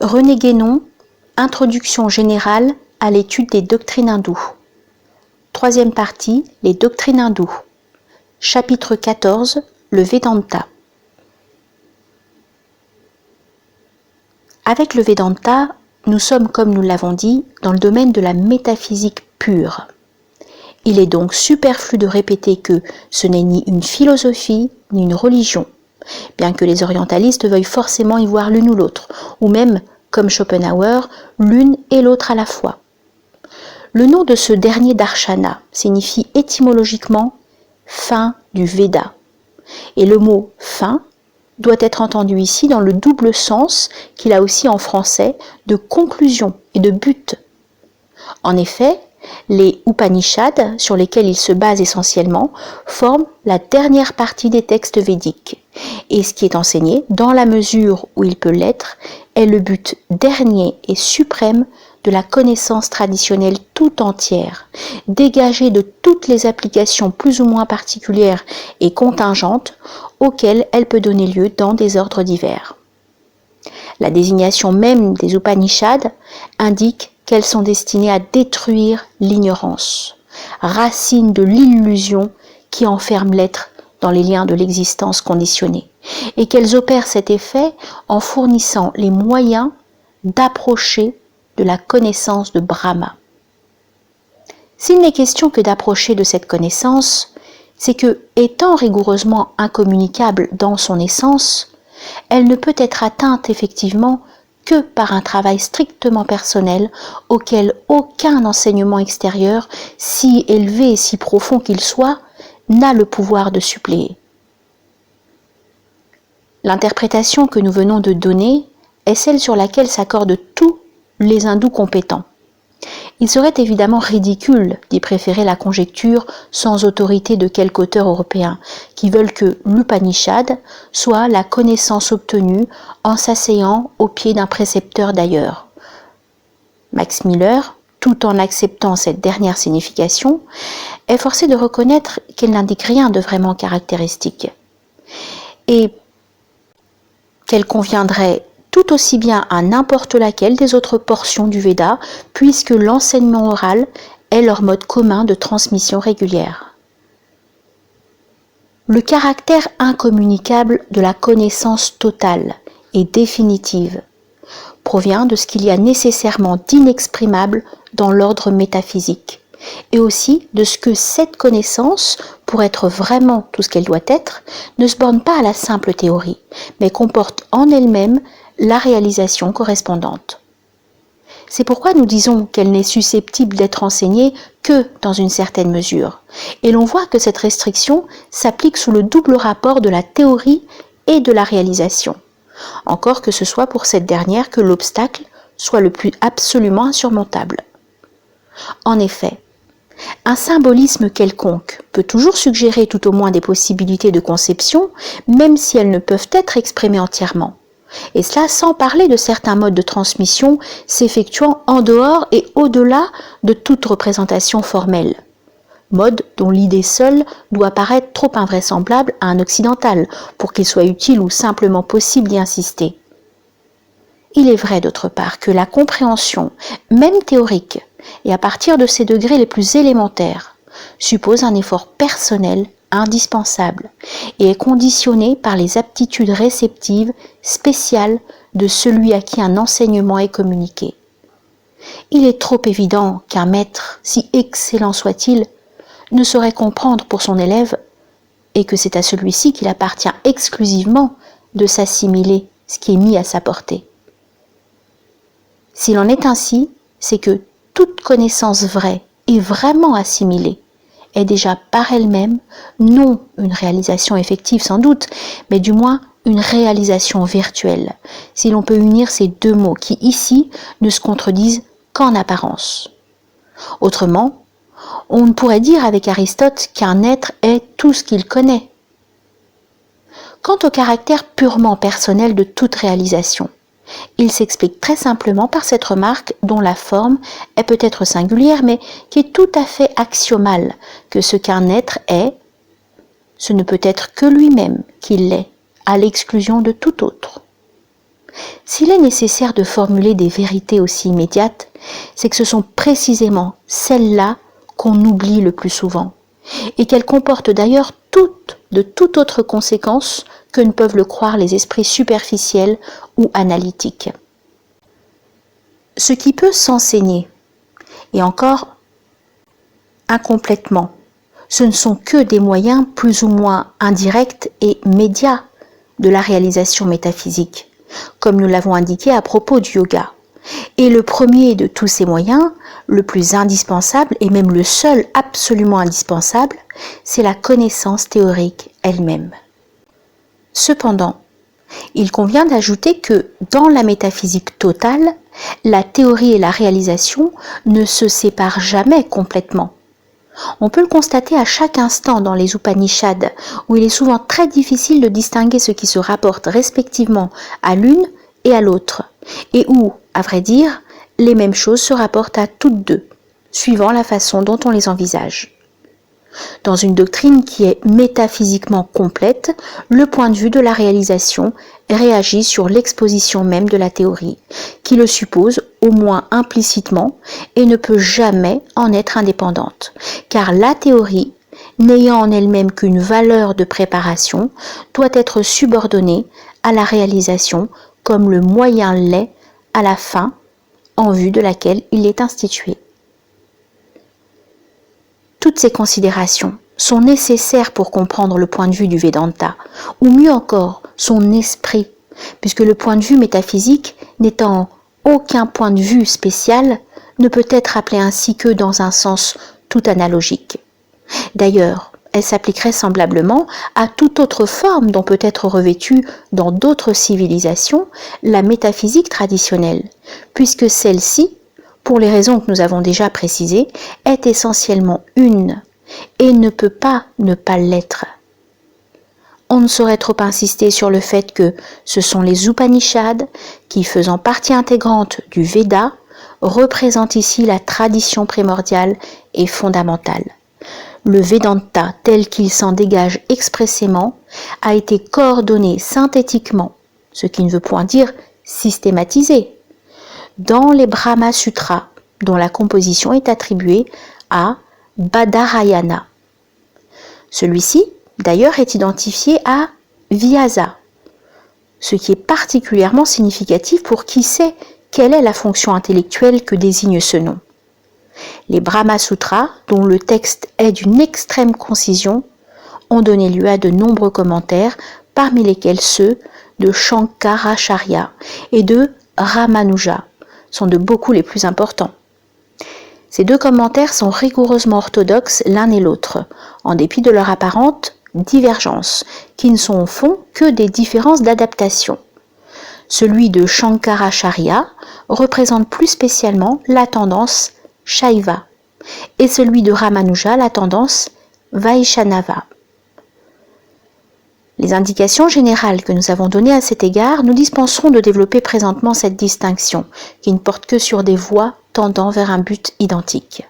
René Guénon, Introduction générale à l'étude des doctrines hindoues. Troisième partie, les doctrines hindoues. Chapitre 14, le Vedanta. Avec le Vedanta, nous sommes, comme nous l'avons dit, dans le domaine de la métaphysique pure. Il est donc superflu de répéter que ce n'est ni une philosophie, ni une religion, bien que les orientalistes veuillent forcément y voir l'une ou l'autre, ou même, comme Schopenhauer, l'une et l'autre à la fois. Le nom de ce dernier darshana signifie étymologiquement « fin du Veda », et le mot « fin » doit être entendu ici dans le double sens qu'il a aussi en français de conclusion et de but. En effet, les Upanishads, sur lesquels il se base essentiellement, forment la dernière partie des textes védiques. Et ce qui est enseigné, dans la mesure où il peut l'être, est le but dernier et suprême de la connaissance traditionnelle tout entière, dégagée de toutes les applications plus ou moins particulières et contingentes auxquelles elle peut donner lieu dans des ordres divers. La désignation même des Upanishads indique qu'elles sont destinées à détruire l'ignorance, racine de l'illusion qui enferme l'être dans les liens de l'existence conditionnée, et qu'elles opèrent cet effet en fournissant les moyens d'approcher de la connaissance de Brahma. S'il n'est question que d'approcher de cette connaissance, c'est que, étant rigoureusement incommunicable dans son essence, elle ne peut être atteinte effectivement que par un travail strictement personnel auquel aucun enseignement extérieur, si élevé et si profond qu'il soit, n'a le pouvoir de suppléer. L'interprétation que nous venons de donner est celle sur laquelle s'accordent tous les hindous compétents. Il serait évidemment ridicule d'y préférer la conjecture sans autorité de quelque auteur européen, qui veulent que l'Upanishad soit la connaissance obtenue en s'asseyant au pied d'un précepteur d'ailleurs. Max Miller, tout en acceptant cette dernière signification, est forcé de reconnaître qu'elle n'indique rien de vraiment caractéristique, et qu'elle conviendrait tout aussi bien à n'importe laquelle des autres portions du Veda, puisque l'enseignement oral est leur mode commun de transmission régulière. Le caractère incommunicable de la connaissance totale et définitive provient de ce qu'il y a nécessairement d'inexprimable dans l'ordre métaphysique, et aussi de ce que cette connaissance, pour être vraiment tout ce qu'elle doit être, ne se borne pas à la simple théorie, mais comporte en elle-même la réalisation correspondante. C'est pourquoi nous disons qu'elle n'est susceptible d'être enseignée que dans une certaine mesure, et l'on voit que cette restriction s'applique sous le double rapport de la théorie et de la réalisation, encore que ce soit pour cette dernière que l'obstacle soit le plus absolument insurmontable. En effet, un symbolisme quelconque peut toujours suggérer tout au moins des possibilités de conception, même si elles ne peuvent être exprimées entièrement. Et cela sans parler de certains modes de transmission s'effectuant en dehors et au-delà de toute représentation formelle. Mode dont l'idée seule doit paraître trop invraisemblable à un occidental pour qu'il soit utile ou simplement possible d'y insister. Il est vrai d'autre part que la compréhension, même théorique, et à partir de ses degrés les plus élémentaires, suppose un effort personnel indispensable et est conditionné par les aptitudes réceptives spéciales de celui à qui un enseignement est communiqué. Il est trop évident qu'un maître, si excellent soit-il, ne saurait comprendre pour son élève et que c'est à celui-ci qu'il appartient exclusivement de s'assimiler ce qui est mis à sa portée. S'il en est ainsi, c'est que toute connaissance vraie et vraiment assimilée est déjà par elle-même non une réalisation effective sans doute, mais du moins une réalisation virtuelle, si l'on peut unir ces deux mots qui ici ne se contredisent qu'en apparence. Autrement, on ne pourrait dire avec Aristote qu'un être est tout ce qu'il connaît. Quant au caractère purement personnel de toute réalisation, il s'explique très simplement par cette remarque dont la forme est peut-être singulière, mais qui est tout à fait axiomale, que ce qu'un être est, ce ne peut être que lui-même qui l'est, à l'exclusion de tout autre. S'il est nécessaire de formuler des vérités aussi immédiates, c'est que ce sont précisément celles-là qu'on oublie le plus souvent, et qu'elles comportent d'ailleurs de toute autre conséquence que ne peuvent le croire les esprits superficiels ou analytiques. Ce qui peut s'enseigner, et encore incomplètement, ce ne sont que des moyens plus ou moins indirects et médiats de la réalisation métaphysique, comme nous l'avons indiqué à propos du yoga. Et le premier de tous ces moyens, le plus indispensable et même le seul absolument indispensable, c'est la connaissance théorique elle-même. Cependant, il convient d'ajouter que dans la métaphysique totale, la théorie et la réalisation ne se séparent jamais complètement. On peut le constater à chaque instant dans les Upanishads, où il est souvent très difficile de distinguer ce qui se rapporte respectivement à l'une et à l'autre, et où, à vrai dire, les mêmes choses se rapportent à toutes deux, suivant la façon dont on les envisage. Dans une doctrine qui est métaphysiquement complète, le point de vue de la réalisation réagit sur l'exposition même de la théorie, qui le suppose au moins implicitement et ne peut jamais en être indépendante, car la théorie, n'ayant en elle-même qu'une valeur de préparation, doit être subordonnée à la réalisation comme le moyen l'est à la fin en vue de laquelle il est institué. Toutes ces considérations sont nécessaires pour comprendre le point de vue du Vedanta, ou mieux encore, son esprit, puisque le point de vue métaphysique, n'étant aucun point de vue spécial, ne peut être appelé ainsi que dans un sens tout analogique. D'ailleurs, elle s'appliquerait semblablement à toute autre forme dont peut être revêtue dans d'autres civilisations la métaphysique traditionnelle, puisque celle-ci, pour les raisons que nous avons déjà précisées, est essentiellement une et ne peut pas ne pas l'être. On ne saurait trop insister sur le fait que ce sont les Upanishads qui, faisant partie intégrante du Veda, représentent ici la tradition primordiale et fondamentale. Le Vedanta, tel qu'il s'en dégage expressément, a été coordonné synthétiquement, ce qui ne veut point dire systématisé, dans les Brahma Sutras, dont la composition est attribuée à Badarayana. Celui-ci, d'ailleurs, est identifié à Vyasa, ce qui est particulièrement significatif pour qui sait quelle est la fonction intellectuelle que désigne ce nom. Les Brahma Sutras, dont le texte est d'une extrême concision, ont donné lieu à de nombreux commentaires, parmi lesquels ceux de Shankaracharya et de Ramanuja sont de beaucoup les plus importants. Ces deux commentaires sont rigoureusement orthodoxes l'un et l'autre, en dépit de leur apparente divergence, qui ne sont au fond que des différences d'adaptation. Celui de Shankaracharya représente plus spécialement la tendance Shaiva, et celui de Ramanuja la tendance Vaishnava. Les indications générales que nous avons données à cet égard nous dispenseront de développer présentement cette distinction, qui ne porte que sur des voies tendant vers un but identique.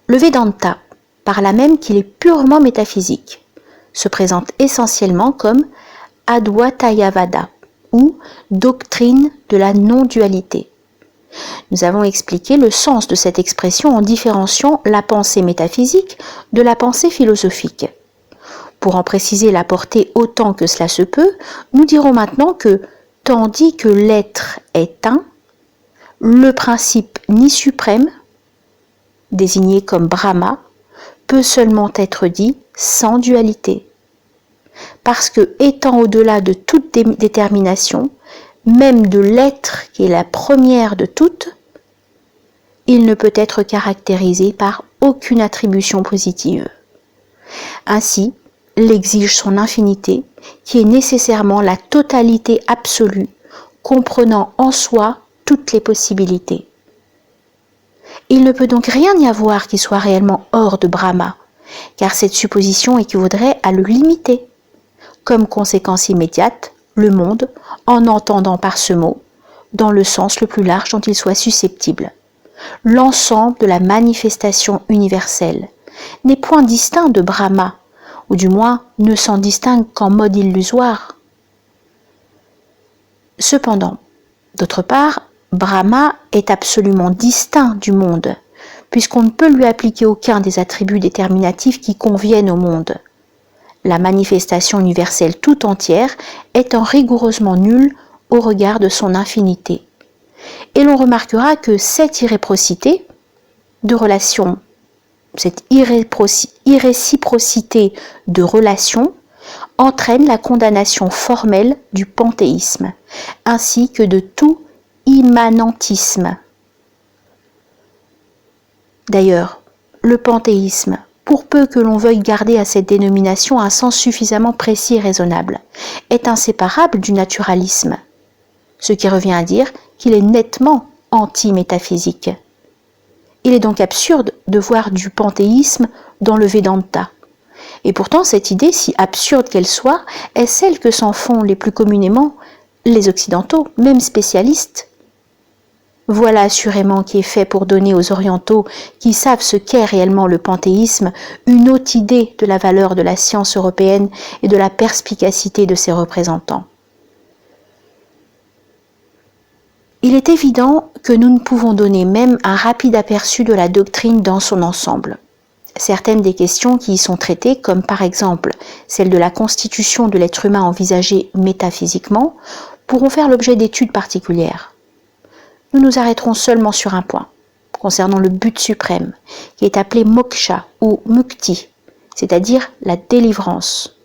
Le Vedanta, par là même qu'il est purement métaphysique, se présente essentiellement comme Advaitayavada, ou doctrine de la non-dualité. Nous avons expliqué le sens de cette expression en différenciant la pensée métaphysique de la pensée philosophique. Pour en préciser la portée autant que cela se peut, nous dirons maintenant que, tandis que l'être est un, le principe ni suprême, désigné comme Brahma, peut seulement être dit sans dualité. Parce que, étant au-delà de toute détermination, même de l'être qui est la première de toutes, il ne peut être caractérisé par aucune attribution positive. Ainsi, l'exige son infinité, qui est nécessairement la totalité absolue, comprenant en soi toutes les possibilités. Il ne peut donc rien y avoir qui soit réellement hors de Brahma, car cette supposition équivaudrait à le limiter. Comme conséquence immédiate, le monde, en entendant par ce mot, dans le sens le plus large dont il soit susceptible, l'ensemble de la manifestation universelle, n'est point distinct de Brahma, ou du moins ne s'en distingue qu'en mode illusoire. Cependant, d'autre part, Brahma est absolument distinct du monde, puisqu'on ne peut lui appliquer aucun des attributs déterminatifs qui conviennent au monde. La manifestation universelle tout entière étant rigoureusement nulle au regard de son infinité. Et l'on remarquera que cette irréprocité de relation, cette irréciprocité de relation entraîne la condamnation formelle du panthéisme, ainsi que de tout immanentisme. D'ailleurs, le panthéisme, pour peu que l'on veuille garder à cette dénomination un sens suffisamment précis et raisonnable, est inséparable du naturalisme, ce qui revient à dire qu'il est nettement anti-métaphysique. Il est donc absurde de voir du panthéisme dans le Vedanta. Et pourtant, cette idée, si absurde qu'elle soit, est celle que s'en font les plus communément les Occidentaux, même spécialistes. Voilà assurément qui est fait pour donner aux Orientaux, qui savent ce qu'est réellement le panthéisme, une haute idée de la valeur de la science européenne et de la perspicacité de ses représentants. Il est évident que nous ne pouvons donner même un rapide aperçu de la doctrine dans son ensemble. Certaines des questions qui y sont traitées, comme par exemple celle de la constitution de l'être humain envisagée métaphysiquement, pourront faire l'objet d'études particulières. Nous nous arrêterons seulement sur un point, concernant le but suprême, qui est appelé moksha ou mukti, c'est-à-dire la délivrance,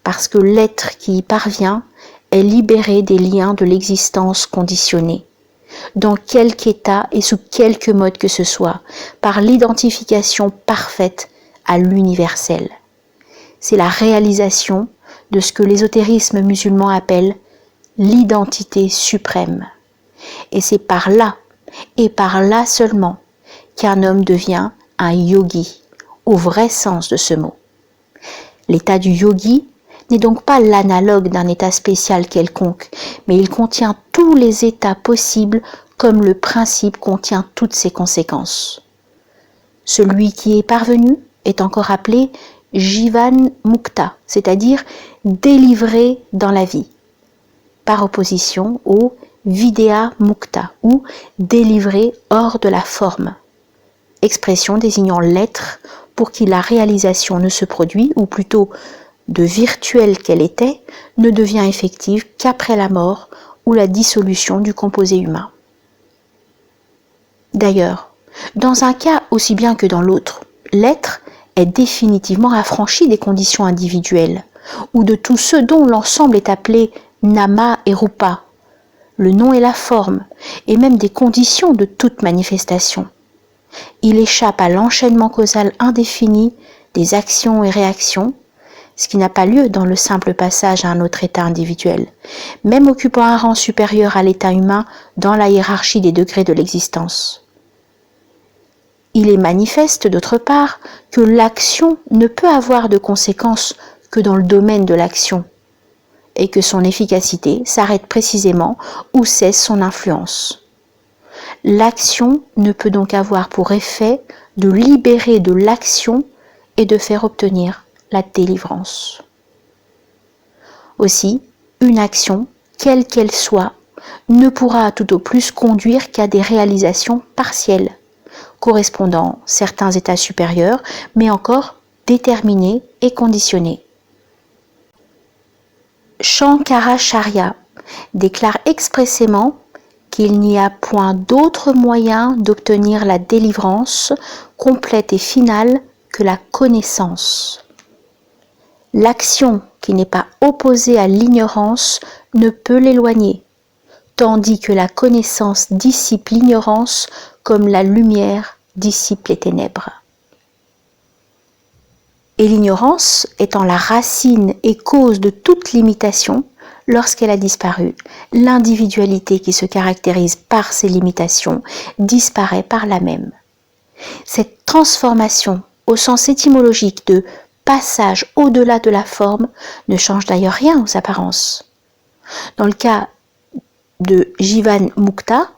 parce que l'être qui y parvient est libéré des liens de l'existence conditionnée, dans quelque état et sous quelque mode que ce soit, par l'identification parfaite à l'universel. C'est la réalisation de ce que l'ésotérisme musulman appelle l'identité suprême. Et c'est par là, et par là seulement, qu'un homme devient un yogi, au vrai sens de ce mot. L'état du yogi n'est donc pas l'analogue d'un état spécial quelconque, mais il contient tous les états possibles comme le principe contient toutes ses conséquences. Celui qui est parvenu est encore appelé Jivan Mukta, c'est-à-dire délivré dans la vie, par opposition au Vidya Mukta, ou délivré hors de la forme, expression désignant l'être pour qui la réalisation ne se produit, ou plutôt de virtuelle qu'elle était, ne devient effective qu'après la mort ou la dissolution du composé humain. D'ailleurs, dans un cas aussi bien que dans l'autre, l'être est définitivement affranchi des conditions individuelles, ou de tout ce dont l'ensemble est appelé nama et rupa, le nom et la forme, et même des conditions de toute manifestation. Il échappe à l'enchaînement causal indéfini des actions et réactions, ce qui n'a pas lieu dans le simple passage à un autre état individuel, même occupant un rang supérieur à l'état humain dans la hiérarchie des degrés de l'existence. Il est manifeste, d'autre part, que l'action ne peut avoir de conséquences que dans le domaine de l'action, et que son efficacité s'arrête précisément où cesse son influence. L'action ne peut donc avoir pour effet de libérer de l'action et de faire obtenir la délivrance. Aussi, une action, quelle qu'elle soit, ne pourra tout au plus conduire qu'à des réalisations partielles, correspondant à certains états supérieurs, mais encore déterminés et conditionnés. Shankaracharya déclare expressément qu'il n'y a point d'autre moyen d'obtenir la délivrance complète et finale que la connaissance. L'action qui n'est pas opposée à l'ignorance ne peut l'éloigner, tandis que la connaissance dissipe l'ignorance comme la lumière dissipe les ténèbres. Et l'ignorance étant la racine et cause de toute limitation, lorsqu'elle a disparu, l'individualité qui se caractérise par ces limitations disparaît par là même. Cette transformation, au sens étymologique de passage au-delà de la forme, ne change d'ailleurs rien aux apparences. Dans le cas de Jivan Mukta,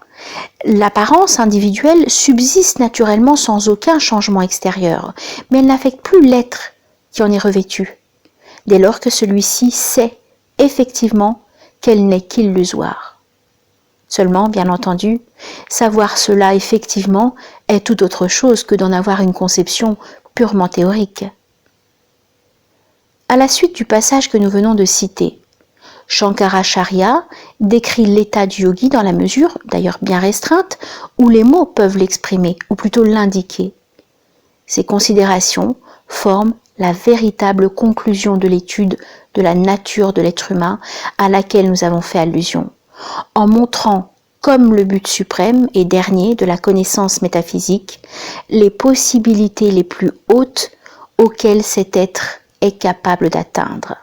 l'apparence individuelle subsiste naturellement sans aucun changement extérieur, mais elle n'affecte plus l'être qui en est revêtu, dès lors que celui-ci sait effectivement qu'elle n'est qu'illusoire. Seulement, bien entendu, savoir cela effectivement est tout autre chose que d'en avoir une conception purement théorique. À la suite du passage que nous venons de citer, Shankaracharya décrit l'état du yogi dans la mesure, d'ailleurs bien restreinte, où les mots peuvent l'exprimer, ou plutôt l'indiquer. Ces considérations forment la véritable conclusion de l'étude de la nature de l'être humain à laquelle nous avons fait allusion, en montrant comme le but suprême et dernier de la connaissance métaphysique, les possibilités les plus hautes auxquelles cet être est capable d'atteindre.